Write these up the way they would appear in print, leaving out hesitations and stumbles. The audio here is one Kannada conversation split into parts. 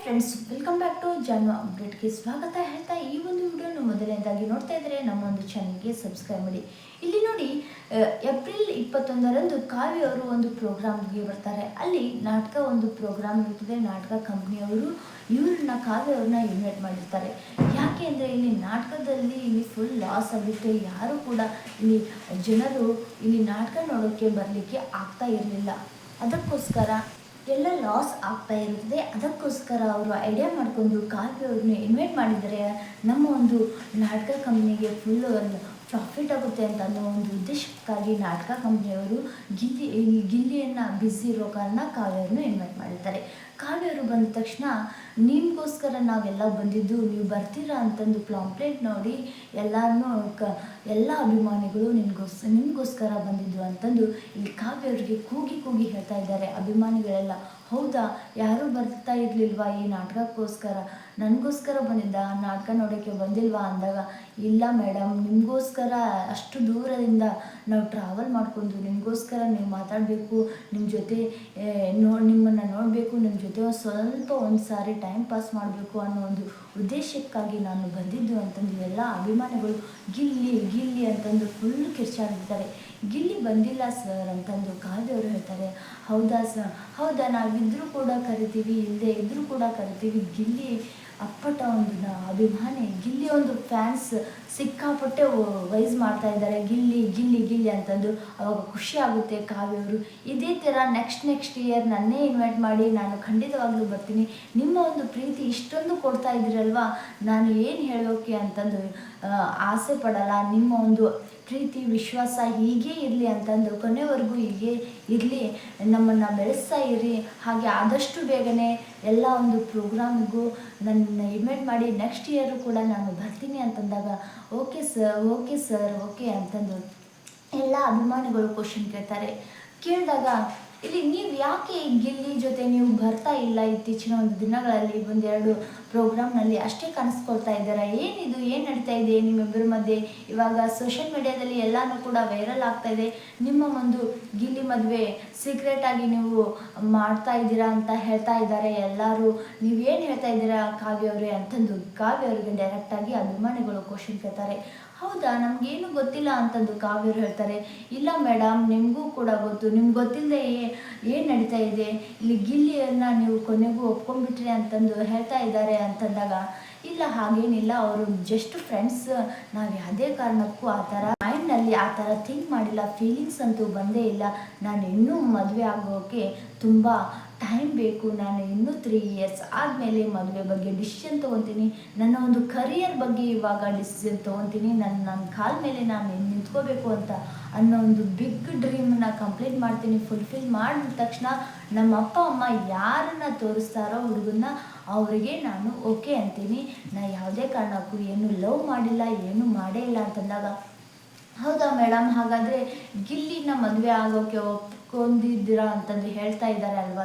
ಫ್ರೆಂಡ್ಸ್, ವೆಲ್ಕಮ್ ಬ್ಯಾಕ್ ಟು ಜಾನು ಅಪ್ಡೇಟ್ಗೆ ಸ್ವಾಗತ ಹೇಳ್ತಾ ಈ ಒಂದು ವಿಡಿಯೋನ ಮೊದಲನೇದಾಗಿ ನೋಡ್ತಾ ಇದ್ದರೆ ನಮ್ಮ ಒಂದು ಚಾನಲ್ಗೆ ಸಬ್ಸ್ಕ್ರೈಬ್ ಮಾಡಿ. ಇಲ್ಲಿ ನೋಡಿ, ಏಪ್ರಿಲ್ 21ರಂದು ಕಾವ್ಯ ಅವರು ಒಂದು ಪ್ರೋಗ್ರಾಮ್ಗೆ ಬರ್ತಾರೆ. ಅಲ್ಲಿ ನಾಟಕ ಒಂದು ಪ್ರೋಗ್ರಾಮ್ ಇರ್ತದೆ. ನಾಟಕ ಕಂಪ್ನಿಯವರು ಇವ್ರನ್ನ ಕಾವ್ಯ ಅವ್ರನ್ನ ಇನ್ವೈಟ್ ಮಾಡಿರ್ತಾರೆ. ಯಾಕೆ ಅಂದರೆ ಇಲ್ಲಿ ನಾಟಕದಲ್ಲಿ ಇಲ್ಲಿ ಫುಲ್ ಲಾಸ್ ಆಗುತ್ತೆ. ಯಾರು ಕೂಡ ಇಲ್ಲಿ ಜನರು ಇಲ್ಲಿ ನಾಟಕ ನೋಡೋಕ್ಕೆ ಬರಲಿಕ್ಕೆ ಆಗ್ತಾ ಇರಲಿಲ್ಲ. ಅದಕ್ಕೋಸ್ಕರ ಎಲ್ಲ ಲಾಸ್ ಆಗ್ತಾ ಇರ್ತದೆ. ಅದಕ್ಕೋಸ್ಕರ ಅವರು ಐಡಿಯಾ ಮಾಡಿಕೊಂಡು ಕಾವ್ಯ ಅವ್ರನ್ನ ಇನ್ವೈಟ್ ಮಾಡಿದರೆ ನಮ್ಮ ಒಂದು ನಾಟಕ ಕಂಪ್ನಿಗೆ ಫುಲ್ಲು ಪ್ರಾಫಿಟ್ ಆಗುತ್ತೆ ಅಂತ ಅನ್ನೋ ಒಂದು ಉದ್ದೇಶಕ್ಕಾಗಿ ನಾಟಕ ಕಂಪ್ನಿಯವರು ಗಿಲ್ಲಿಯನ್ನು ಬ್ಯುಸಿ ಇರೋ ಕಾರಣ ಕಾವ್ಯವ್ರನ್ನ ಇನ್ವೈಟ್ ಮಾಡಿರ್ತಾರೆ. ಕಾವ್ಯವರು ಬಂದ ತಕ್ಷಣ ನಿಮಗೋಸ್ಕರ ನಾವೆಲ್ಲ ಬಂದಿದ್ದು, ನೀವು ಬರ್ತೀರಾ ಅಂತಂದು ಪಾಂಪ್ಲೆಟ್ ನೋಡಿ ಎಲ್ಲರನ್ನೂ ಎಲ್ಲ ಅಭಿಮಾನಿಗಳು ನಿಮಗೋಸ್ಕರ ಬಂದಿದ್ದು ಅಂತಂದು ಇಲ್ಲಿ ಕಾವ್ಯವ್ರಿಗೆ ಕೂಗಿ ಹೇಳ್ತಾ ಇದ್ದಾರೆ ಅಭಿಮಾನಿಗಳೆಲ್ಲ. ಹೌದಾ, ಯಾರೂ ಬರ್ತಾ ಇರಲಿಲ್ವಾ ಈ ನಾಟಕಕ್ಕೋಸ್ಕರ? ನನಗೋಸ್ಕರ ಬಂದಿದ್ದ, ನಾಟಕ ನೋಡೋಕ್ಕೆ ಬಂದಿಲ್ವಾ ಅಂದಾಗ, ಇಲ್ಲ ಮೇಡಮ್, ನಿಮಗೋಸ್ಕರ ಅಷ್ಟು ದೂರದಿಂದ ನಾವು ಟ್ರಾವೆಲ್ ಮಾಡಿಕೊಂಡು ನಿಮಗೋಸ್ಕರ ನೀವು ಮಾತಾಡಬೇಕು, ನಿಮ್ಮ ಜೊತೆ ನಿಮ್ಮನ್ನು ನೋಡಬೇಕು, ನಿಮ್ಮ ಜೊತೆ ಸ್ವಲ್ಪ ಒಂದು ಸಾರಿ ಟೈಮ್ ಪಾಸ್ ಮಾಡಬೇಕು ಅನ್ನೋ ಒಂದು ಉದ್ದೇಶಕ್ಕಾಗಿ ನಾನು ಬಂದಿದ್ದು ಅಂತಂದು ಎಲ್ಲ ಅಭಿಮಾನಿಗಳು ಗಿಲ್ಲಿ ಅಂತಂದು ಫುಲ್ ಕಿರ್ಚಾಡ್ಬಿಡ್ತಾರೆ. ಗಿಲ್ಲಿ ಬಂದಿಲ್ಲ ಸರ್ ಅಂತಂದು ಕಾವ್ಯವರು ಹೇಳ್ತಾರೆ. ಹೌದಾ ಸರ್, ಹೌದಾ, ನಾವಿದ್ರೂ ಕೂಡ ಕರಿತೀವಿ, ಇಲ್ಲದೆ ಇದ್ದರೂ ಕೂಡ ಕರಿತೀವಿ. ಗಿಲ್ಲಿ ಅಪ್ಪಟ ಒಂದು ಅಭಿಮಾನಿ, ಗಿಲ್ಲಿ ಒಂದು ಫ್ಯಾನ್ಸ್ ಸಿಕ್ಕಾಪಟ್ಟೆ ವೈಸ್ ಮಾಡ್ತಾ ಇದ್ದಾರೆ, ಗಿಲ್ಲಿ ಅಂತಂದು. ಅವಾಗ ಖುಷಿ ಆಗುತ್ತೆ ಕಾವ್ಯವರು. ಇದೇ ಥರ ನೆಕ್ಸ್ಟ್ ಇಯರ್ ನನ್ನೇ ಇನ್ವೈಟ್ ಮಾಡಿ, ನಾನು ಖಂಡಿತವಾಗ್ಲೂ ಬರ್ತೀನಿ. ನಿಮ್ಮ ಒಂದು ಪ್ರೀತಿ ಇಷ್ಟೊಂದು ಕೊಡ್ತಾ ಇದ್ದೀರಲ್ವಾ, ನಾನು ಏನು ಹೇಳೋಕ್ಕೆ ಅಂತಂದು ಆಸೆ ಪಡಲ್ಲ. ನಿಮ್ಮ ಒಂದು ಪ್ರೀತಿ ವಿಶ್ವಾಸ ಹೀಗೆ ಇರಲಿ ಅಂತಂದು ಕೊನೆವರೆಗೂ ಹೀಗೆ ಇರಲಿ, ನಮ್ಮನ್ನು ಬೆಳೆಸ್ತಾ ಇರಿ. ಹಾಗೆ ಆದಷ್ಟು ಬೇಗನೆ ಎಲ್ಲ ಒಂದು ಪ್ರೋಗ್ರಾಮಿಗೂ ನನ್ನ ಇನ್ವೈಟ್ ಮಾಡಿ, ನೆಕ್ಸ್ಟ್ ಇಯರು ಕೂಡ ನಾನು ಬರ್ತೀನಿ ಅಂತಂದಾಗ, ಓಕೆ ಸರ್ ಓಕೆ ಅಂತಂದು ಎಲ್ಲ ಅಭಿಮಾನಿಗಳು ಕ್ವಶನ್ ಕೇಳಿದಾಗ, ಇಲ್ಲಿ ನೀವು ಯಾಕೆ ಗಿಲ್ಲಿ ಜೊತೆ ನೀವು ಬರ್ತಾ ಇಲ್ಲ? ಇತ್ತೀಚಿನ ಒಂದು ದಿನಗಳಲ್ಲಿ ಒಂದೆರಡು ಪ್ರೋಗ್ರಾಮ್ನಲ್ಲಿ ಅಷ್ಟೇ ಕಾಣಿಸ್ಕೊಳ್ತಾ ಇದ್ದಾರೆ. ಏನಿದು, ಏನು ನಡೀತಾ ಇದೆ ನಿಮ್ಮಿಬ್ಬರ ಮಧ್ಯೆ? ಇವಾಗ ಸೋಷಿಯಲ್ ಮೀಡಿಯಾದಲ್ಲಿ ಎಲ್ಲನೂ ಕೂಡ ವೈರಲ್ ಆಗ್ತಾ ಇದೆ. ನಿಮ್ಮ ಒಂದು ಗಿಲ್ಲಿ ಮದುವೆ ಸೀಕ್ರೆಟಾಗಿ ನೀವು ಮಾಡ್ತಾ ಇದ್ದೀರಾ ಅಂತ ಹೇಳ್ತಾ ಇದ್ದಾರೆ ಎಲ್ಲರೂ. ನೀವೇನು ಹೇಳ್ತಾ ಇದ್ದೀರಾ ಕಾವ್ಯವ್ರೆ ಅಂತಂದು ಕಾವ್ಯವ್ರಿಗೆ ಡೈರೆಕ್ಟಾಗಿ ಅಭಿಮಾನಿಗಳು ಕ್ವಶನ್ ಕೇಳ್ತಾರೆ. ಹೌದಾ, ನಮಗೇನು ಗೊತ್ತಿಲ್ಲ ಅಂತಂದು ಕಾವ್ಯರು ಹೇಳ್ತಾರೆ. ಇಲ್ಲ ಮೇಡಮ್, ನಿಮಗೂ ಕೂಡ ಗೊತ್ತು. ನಿಮ್ಗೆ ಗೊತ್ತಿಲ್ಲದೆ ಏನು ನಡೀತಾ ಇದೆ ಇಲ್ಲಿ? ಗಿಲ್ಲಿಯನ್ನು ನೀವು ಕೊನೆಗೂ ಒಪ್ಕೊಂಡ್ಬಿಟ್ರಿ ಅಂತಂದು ಹೇಳ್ತಾ ಇದ್ದಾರೆ ಅಂತಂದಾಗ, ಇಲ್ಲ ಹಾಗೇನಿಲ್ಲ, ಅವರು ಜಸ್ಟ್ ಫ್ರೆಂಡ್ಸ್, ನಾವು ಯಾವುದೇ ಕಾರಣಕ್ಕೂ ಆ ಥರ ಮೈಂಡ್ನಲ್ಲಿ ಆ ಥರ ಥಿಂಕ್ ಮಾಡಿಲ್ಲ, ಫೀಲಿಂಗ್ಸ್ ಅಂತೂ ಬಂದೇ ಇಲ್ಲ. ನಾನು ಇನ್ನೂ ಮದುವೆ ಆಗೋಕ್ಕೆ ತುಂಬ ಟೈಮ್ ಬೇಕು. ನಾನು ಇನ್ನೂ 3 ಇಯರ್ಸ್ ಆದಮೇಲೆ ಮದುವೆ ಬಗ್ಗೆ ಡಿಸಿಷನ್ ತೊಗೊತೀನಿ. ನನ್ನ ಒಂದು ಕರಿಯರ್ ಬಗ್ಗೆ ಇವಾಗ ಡಿಸಿಷನ್ ತೊಗೊತೀನಿ. ನನ್ನ ಕಾಲ ಮೇಲೆ ನಾನು ನಿಂತ್ಕೋಬೇಕು ಅಂತ ಅನ್ನೋ ಒಂದು ಬಿಗ್ ಡ್ರೀಮನ್ನ ಕಂಪ್ಲೀಟ್ ಮಾಡ್ತೀನಿ. ಫುಲ್ಫಿಲ್ ಮಾಡಿದ ತಕ್ಷಣ ನಮ್ಮ ಅಪ್ಪ ಅಮ್ಮ ಯಾರನ್ನು ತೋರಿಸ್ತಾರೋ ಹುಡುಗನ್ನ, ಅವರಿಗೆ ನಾನು ಓಕೆ ಅಂತೀನಿ. ನಾನು ಯಾವುದೇ ಕಾರಣಕ್ಕೂ ಏನು ಲವ್ ಮಾಡಿಲ್ಲ, ಏನು ಮಾಡೇ ಇಲ್ಲ ಅಂತಂದಾಗ, ಹೌದಾ ಮೇಡಮ್, ಹಾಗಾದರೆ ಗಿಲ್ಲಿನ ಮದುವೆ ಆಗೋಕ್ಕೆ ಒಪ್ಕೊಂಡಿದ್ದೀರಾ ಅಂತಂದು ಹೇಳ್ತಾ ಇದ್ದಾರೆ ಅಲ್ವ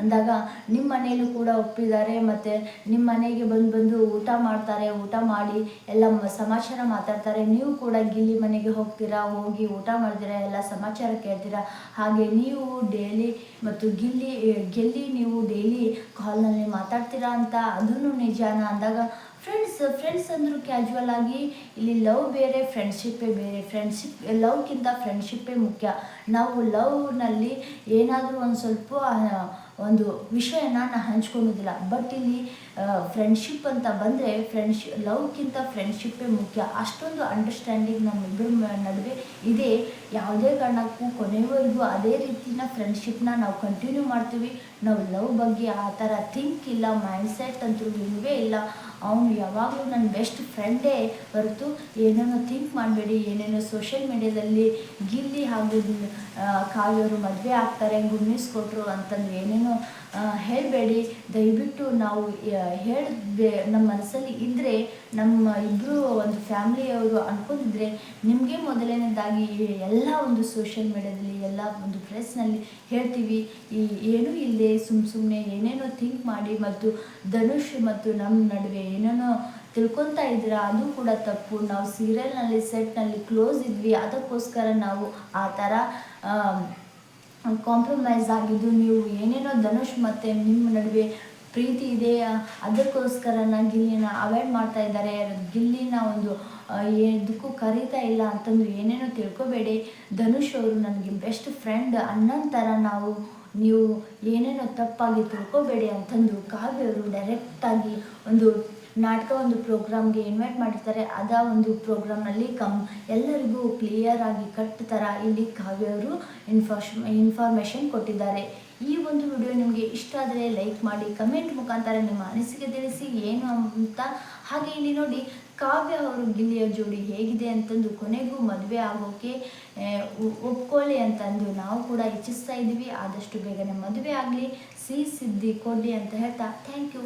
ಅಂದಾಗ, ನಿಮ್ಮ ಮನೆಯಲ್ಲೂ ಕೂಡ ಒಪ್ಪಿದ್ದಾರೆ. ಮತ್ತು ನಿಮ್ಮ ಮನೆಗೆ ಬಂದು ಊಟ ಮಾಡ್ತಾರೆ, ಊಟ ಮಾಡಿ ಎಲ್ಲ ಸಮಾಚಾರ ಮಾತಾಡ್ತಾರೆ. ನೀವು ಕೂಡ ಗಿಲ್ಲಿ ಮನೆಗೆ ಹೋಗ್ತೀರಾ, ಹೋಗಿ ಊಟ ಮಾಡ್ತೀರಾ, ಎಲ್ಲ ಸಮಾಚಾರ ಕೇಳ್ತೀರಾ. ಹಾಗೆ ನೀವು ಡೈಲಿ ಮತ್ತು ಗೆಲ್ಲಿ ನೀವು ಡೈಲಿ ಕಾಲ್ನಲ್ಲಿ ಮಾತಾಡ್ತೀರಾ ಅಂತ, ಅದನ್ನು ನಿಜಾನ ಅಂದಾಗ, ಫ್ರೆಂಡ್ಸ್ ಅಂದರೂ ಕ್ಯಾಜುವಲ್ ಆಗಿ, ಇಲ್ಲಿ ಲವ್ ಬೇರೆ, ಫ್ರೆಂಡ್ಶಿಪ್ಪೇ ಬೇರೆ. ಲವ್ಗಿಂತ ಫ್ರೆಂಡ್ಶಿಪ್ಪೇ ಮುಖ್ಯ. ನಾವು ಲವ್ನಲ್ಲಿ ಏನಾದರೂ ಒಂದು ಸ್ವಲ್ಪ ಒಂದು ವಿಷಯನ ನಾನು ಹಂಚ್ಕೊಳ್ಳೋದಿಲ್ಲ. ಬಟ್ ಇಲ್ಲಿ ಫ್ರೆಂಡ್ಶಿಪ್ ಅಂತ ಬಂದರೆ ಲವ್ಗಿಂತ ಫ್ರೆಂಡ್ಶಿಪ್ಪೇ ಮುಖ್ಯ. ಅಷ್ಟೊಂದು ಅಂಡರ್ಸ್ಟ್ಯಾಂಡಿಂಗ್ ನಮ್ಮಿಬ್ಬರ ನಡುವೆ ಇದೆ. ಯಾವುದೇ ಕಾರಣಕ್ಕೂ ಕೊನೆವರೆಗೂ ಅದೇ ರೀತಿನ ಫ್ರೆಂಡ್ಶಿಪ್ನ ನಾವು ಕಂಟಿನ್ಯೂ ಮಾಡ್ತೀವಿ. ನಾವು ಲವ್ ಬಗ್ಗೆ ಆ ಥರ ಥಿಂಕ್ ಇಲ್ಲ, ಮೈಂಡ್ಸೆಟ್ ಅಂತೂ ಇಲ್ಲವೇ ಇಲ್ಲ. ಅವನು ಯಾವಾಗಲೂ ನನ್ನ ಬೆಸ್ಟ್ ಫ್ರೆಂಡೇ ಹೊರತು ಏನೇನೋ ಥಿಂಕ್ ಮಾಡಬೇಡಿ. ಏನೇನೋ ಸೋಷಿಯಲ್ ಮೀಡಿಯಾದಲ್ಲಿ ಗಿಲ್ಲಿ ಹಾಗೂ ಕಾವ್ಯವರು ಮದುವೆ ಆಗ್ತಾರೆ, ಗುಮ್ಮಿಸ್ಕೊಟ್ರು ಅಂತಂದು ಏನೇನೋ ಹೇಳಬೇಡಿ. ದಯವಿಟ್ಟು ನಾವು ನಮ್ಮ ಮನಸ್ಸಲ್ಲಿ ಇದ್ದರೆ, ನಮ್ಮ ಇಬ್ಬರು ಒಂದು ಫ್ಯಾಮ್ಲಿಯವರು ಅಂದ್ಕೊಂಡಿದ್ರೆ, ನಿಮಗೆ ಮೊದಲನೇದಾಗಿ ಎಲ್ಲ ಒಂದು ಸೋಷಿಯಲ್ ಮೀಡಿಯಾದಲ್ಲಿ ಎಲ್ಲ ಒಂದು ಪ್ರೆಸ್ನಲ್ಲಿ ಹೇಳ್ತೀವಿ. ಏನೂ ಇಲ್ಲದೆ ಸುಮ್ಮನೆ ಏನೇನೋ ಥಿಂಕ್ ಮಾಡಿ ಮತ್ತು ಧನುಷ್ ಮತ್ತು ನಮ್ಮ ನಡುವೆ ಏನೇನೋ ತಿಳ್ಕೊತಾ ಇದ್ದೀರಾ, ಅದು ಕೂಡ ತಪ್ಪು. ನಾವು ಸೀರಿಯಲ್ನಲ್ಲಿ ಸೆಟ್ನಲ್ಲಿ ಕ್ಲೋಸ್ ಇದ್ವಿ, ಅದಕ್ಕೋಸ್ಕರ ನಾವು ಆ ಥರ ಕಾಂಪ್ರಮೈಸ್ ಆಗಿದ್ದು. ನೀವು ಏನೇನೋ ಧನುಷ್ ಮತ್ತು ನಿಮ್ಮ ನಡುವೆ ಪ್ರೀತಿ ಇದೆ, ಅದಕ್ಕೋಸ್ಕರನ ಗಿಲ್ಲಿನ ಅವಾಯ್ಡ್ ಮಾಡ್ತಾ ಇದ್ದಾರೆ, ಗಿಲ್ಲಿನ ಒಂದು ಇದಕ್ಕೂ ಕರೀತಾ ಇಲ್ಲ ಅಂತಂದು ಏನೇನೋ ತಿಳ್ಕೊಬೇಡಿ. ಧನುಷ್ ಅವರು ನನಗೆ ಬೆಸ್ಟ್ ಫ್ರೆಂಡ್, ಅಣ್ಣನ ಥರ ನಾವು, ನೀವು ಏನೇನೋ ತಪ್ಪಾಗಿ ತಿಳ್ಕೊಬೇಡಿ ಅಂತಂದು ಕಾವ್ಯ ಅವರು ಡೈರೆಕ್ಟಾಗಿ ಒಂದು ಒಂದು ಪ್ರೋಗ್ರಾಮ್ಗೆ ಇನ್ವೈಟ್ ಮಾಡಿರ್ತಾರೆ. ಒಂದು ಪ್ರೋಗ್ರಾಮ್ನಲ್ಲಿ ಎಲ್ಲರಿಗೂ ಕ್ಲಿಯರ್ ಆಗಿ ಕಟ್ ಥರ ಇಲ್ಲಿ ಕಾವ್ಯ ಅವರು ಇನ್ಫಾರ್ಮೇಷನ್ ಕೊಟ್ಟಿದ್ದಾರೆ. ಈ ಒಂದು ವಿಡಿಯೋ ನಿಮಗೆ ಇಷ್ಟ ಆದರೆ ಲೈಕ್ ಮಾಡಿ, ಕಮೆಂಟ್ ಮುಖಾಂತರ ನಿಮ್ಮ ಅನಿಸಿಕೆ ತಿಳಿಸಿ ಏನು ಅಂತ. ಹಾಗೆ ಇಲ್ಲಿ ನೋಡಿ, ಕಾವ್ಯ ಅವರು ಗಿಲ್ಲಿಯ ಜೋಡಿ ಹೇಗಿದೆ ಅಂತಂದು, ಕೊನೆಗೂ ಮದುವೆ ಆಗೋಕೆ ಒಪ್ಕೊಳ್ಳಿ ಅಂತಂದು ನಾವು ಕೂಡ ಇಚ್ಛಿಸ್ತಾ ಇದ್ದೀವಿ. ಆದಷ್ಟು ಬೇಗನೆ ಮದುವೆ ಆಗಲಿ, ಸಿಹಿ ಸುದ್ದಿ ಕೊಡಿ ಅಂತ ಹೇಳ್ತಾ ಥ್ಯಾಂಕ್ ಯು.